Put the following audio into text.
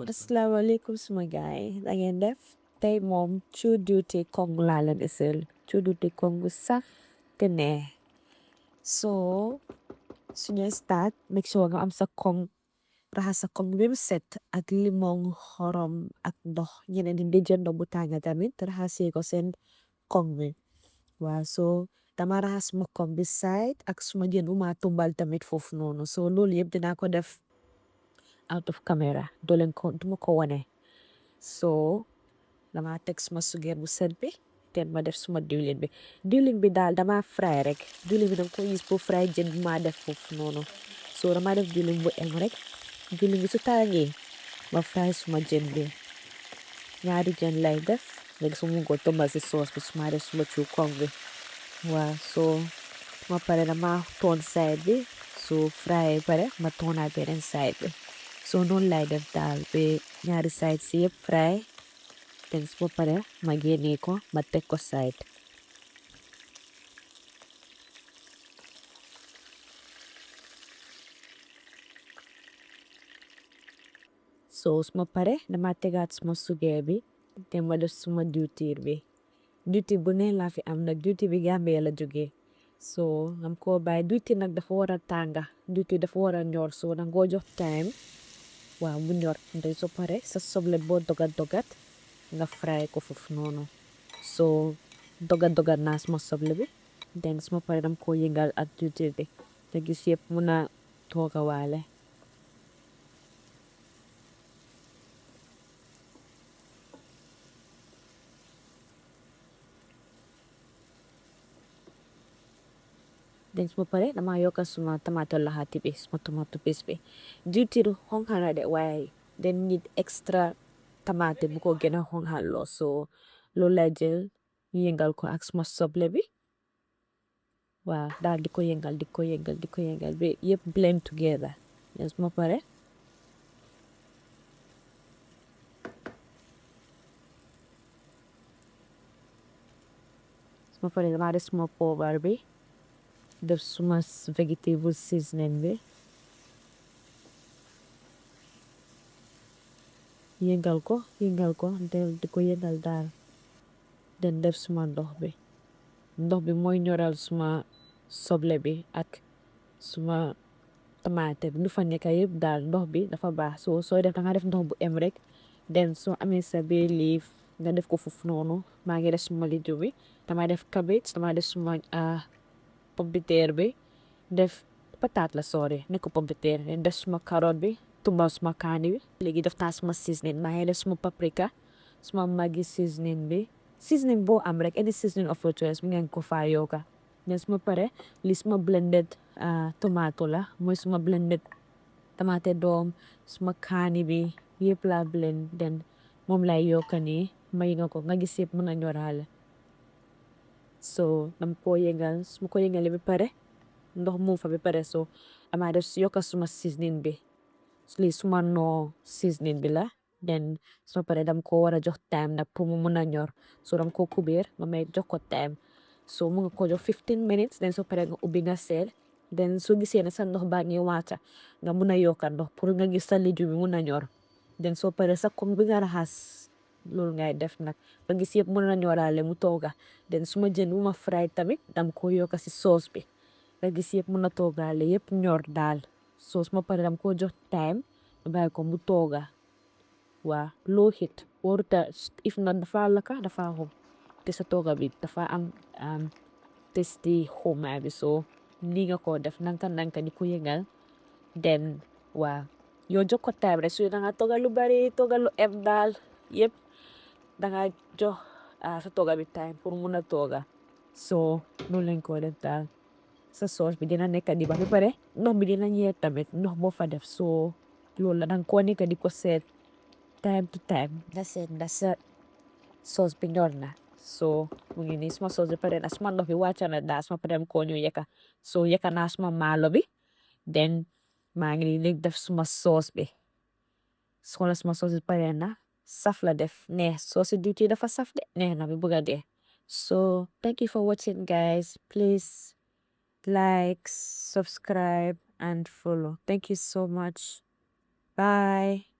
Assalamualaikum suma gaay da ngeen def tey moom Thiou Diwtirr kong laa leen isil Thiou Diwtirr kong bu saf te neex soo suñuy start make sure nga am sa kong raxas sa kong bi mu set ak limon xorom ak ndox ñeneen di jël ndox bu tànga tamit raxasee ko seen kong bi waaw soo dama raxas suma kong bi side ak suma jën bu ma tumbal tamit foofu noonu soo loolu yëpp dinaa ko def out of camera duma ko wane so dama teg suma sugeer bu set bi ten ma def suma diwlin bi daal dama fry rek diwlin bi dama ko use pour fry jën bu ma def foofu noonu so dama def diwlin bu em rek diwlin bi su tàngee ma fry suma jën bi ñaari jën lay def léegi su mu ko tombal si sauce bi suma def suma cu kong bi waaw so ma pare dama toon side bi so fry pare ma toonaat beneen side bi so noonu lay def daal ba ñaari side si yëpp fry ten su ma pare ma génnee ko ma teg ko side so su ma pare dama tegaat suma sugeer bi te ma def suma diwtiir bi diwtiir bu neex laa fi am nag diwtiir bi Gambia la jógee so ngam ko bàyyi diwtiir nag dafa war a tànga diwtiir dafa war a ñor so danga ko jox time waaw mu ñor nde so pare sa soble boo dogat nga fry ko foofu noonu so dogat naa suma soble bi den suma pare dam ko yëngal ak diwtiir bi te gis yëpp mun a tooga waale den suma pare dama yokka suma tomato laxaati bi suma tomato paste bi diwtiir xonxa na de waaye den need extra tamate bu ko gën a xonxal loo so loolu lay jël yëngal ko ak suma soble bi waaw daal di ko yëngal bi yëpp blend together den suma pare dama def suma poobar bi def suma vegetable seasoning bi yëngal ko di ko yëngal daal den def suma ndox bi mooy ñoral suma soble bi ak suma tamaate bi lu fa nekk yëpp daal ndox bi dafa baax sooy def danga def ndox bu em rek den soo amee sa bay leaf nga def ko foofu noonu maa ngi def suma lijo bi dama def cabbage dama def suma pompiteer bi def pataat la sorry nekk pompiteer def suma carotte bi tumbal suma kaani bi léegi def naa suma seasoning maa ngi def suma paprika suma maggi seasoning boo am rek any seasoning of your choice mu ngeen ko faa yokka den suma pare li suma blended tomato la mooy suma blended tamate doom suma kaani bi yëpp la blend den moom lay yokka nii may nga ko nga gis yëpp mën a ñoraale so dam ko yëngal su ma ko yëngale bi pare ndox mu fa bi pare so dama def yokka suma seasoning bi li suma noo seasoning bi la den suma pare dam ko war a jox time nag pour mu mun a ñor so dam ko kubeer ma may jox ko time so mu nga ko jox 15 minutes den soo pare nga ubbi nga seel den soo gisee ne sa ndox baa ngi wàcca nga mun a yokka ndox pour nga gis sa liju bi mun a ñor den soo pare sa kom bi nga raxas loolu ngay def nag ba gis yëpp mun a ñoraale mu tooga den suma jën bu ma fry tamit dam ko yokka si sauce bi nga gis yëpp mun a toogaale yëpp ñor daal so suma pare dam ko jox time bàyyi ko mu tooga waa low heat waruta if not dafa laka dafa xum te sa tooga bi dafa am testi xumaay bi so ni nga ko def nanka di ko yëngal den waa yoo jox ko time rek su danga tooga lu bari tooga lu em daal yëpp danga jox sa tooga bi time pour mun a tooga so noonu lañ ko def daal sa sauce bi dina nekk di ba pare ndox bi dina ñeer tamit ndox boo fa def so loolu la danga ko nekk di ko seet time to time nga seet ndax sa sauce bi ñor na so mu ngi nii suma sauce bi pare na suma ndox bi wàcca na daal suma pare ko ñu yekka so yekka naa suma maalo bi den maa ngi nii def suma sauce bi soxla suma sauce bi pare na saf la def neex sauce diwtiir dafa saf de neex na bi bëgga dee so thank you for watching guys please like subscribe and follow thank you so much bye